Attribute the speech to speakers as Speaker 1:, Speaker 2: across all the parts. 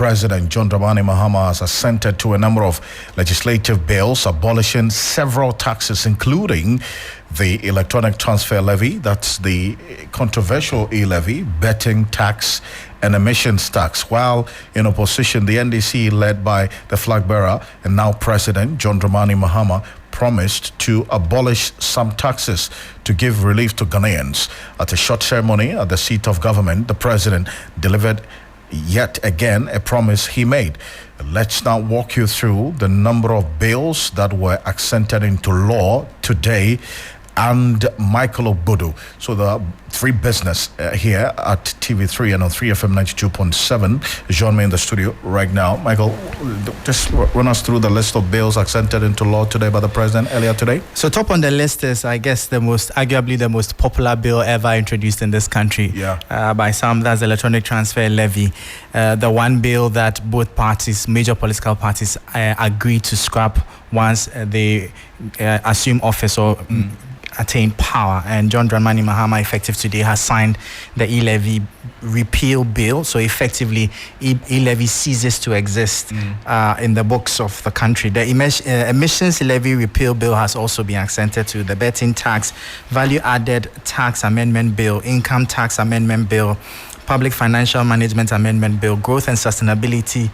Speaker 1: President John Dramani Mahama has assented to a number of legislative bills abolishing several taxes, including the electronic transfer levy, that's the controversial e-levy, betting tax, and emissions tax. While in opposition, the NDC, led by the flag bearer and now President John Dramani Mahama, promised to abolish some taxes to give relief to Ghanaians. At a short ceremony at the seat of government, the president delivered yet again a promise he made. Let's now walk you through the number of bills that were accented into law today, and Michael Obodo. So the three business here at TV3 and on 3FM 92.7. Join me in the studio right now. Michael, just run us through the list of bills accented into law today by the president earlier today.
Speaker 2: So top on the list is, I guess, arguably the most popular bill ever introduced in this country. By some, that's the electronic transfer levy. The one bill that both parties, major political parties, agreed to scrap once they assume office or attain power. And John Dramani Mahama, effective today, has signed the e-levy repeal bill. So effectively, e-levy ceases to exist in the books of the country. The emissions levy repeal bill has also been accented to the betting tax, value-added tax amendment bill, income tax amendment bill, public financial management amendment bill, growth and sustainability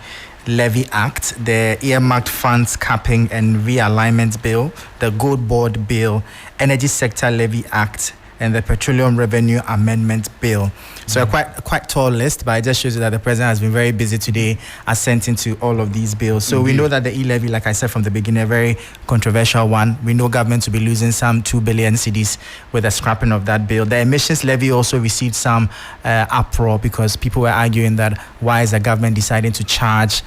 Speaker 2: Levy Act, the earmarked funds capping and realignment bill, the gold board bill, energy sector levy act, and the petroleum revenue amendment bill. So a quite tall list, but it just shows you that the president has been very busy today assenting to all of these bills. So we know that the e-levy, like I said from the beginning, a very controversial one. We know government to be losing some 2 billion cedis with the scrapping of that bill. The emissions levy also received some uproar because people were arguing that why is the government deciding to charge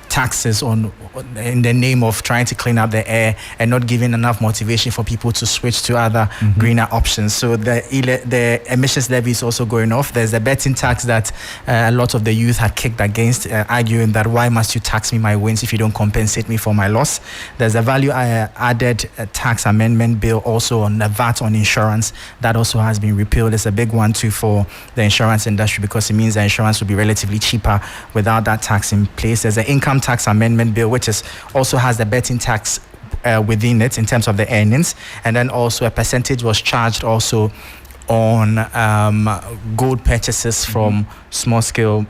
Speaker 2: taxes in the name of trying to clean up the air and not giving enough motivation for people to switch to other greener options. So the emissions levy is also going off. There's the betting tax that a lot of the youth had kicked against, arguing that why must you tax me my wins if you don't compensate me for my loss. There's a value added tax amendment bill also on the VAT on insurance that also has been repealed. It's a big one too for the insurance industry because it means that insurance will be relatively cheaper without that tax in place. There's an income tax amendment bill which also has the betting tax within it in terms of the earnings, and then also a percentage was charged also on gold purchases from small-scale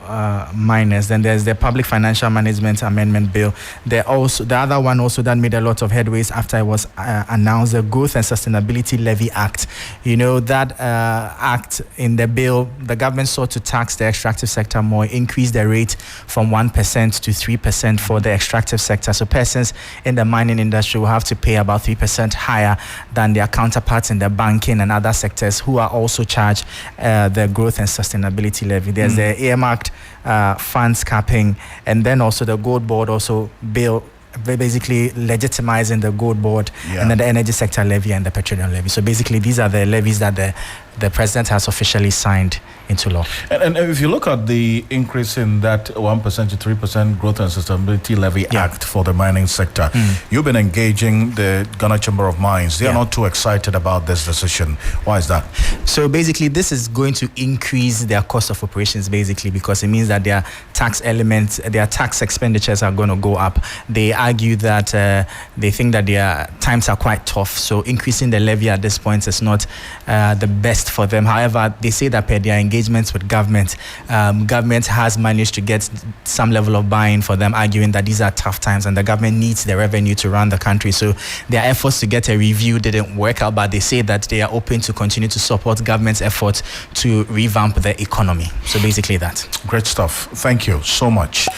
Speaker 2: miners. Then there's the public financial management amendment bill. The other one also that made a lot of headways after it was announced, the growth and sustainability levy act. You know that act in the bill, the government sought to tax the extractive sector more, increase the rate from 1% to 3% for the extractive sector. So persons in the mining industry will have to pay about 3% higher than their counterparts in the banking and other sectors who are also charged the growth and sustainability levy. There's the earmarked funds capping, and then also the gold board also bill basically legitimizing the gold board, and then the energy sector levy and the petroleum levy. So basically these are the levies that the president has officially signed into law.
Speaker 1: And if you look at the increase in that 1% to 3% growth and sustainability levy act for the mining sector, you've been engaging the Ghana Chamber of Mines. They are not too excited about this decision. Why is that?
Speaker 2: So basically this is going to increase their cost of operations basically because it means that their tax elements, their tax expenditures are going to go up. They argue that they think that their times are quite tough, so increasing the levy at this point is not the best for them. However, they say that per their engagements with government, government has managed to get some level of buy-in for them, arguing that these are tough times and the government needs the revenue to run the country. So their efforts to get a review didn't work out, but they say that they are open to continue to support government's efforts to revamp the economy. So basically that.
Speaker 1: Great stuff. Thank you so much.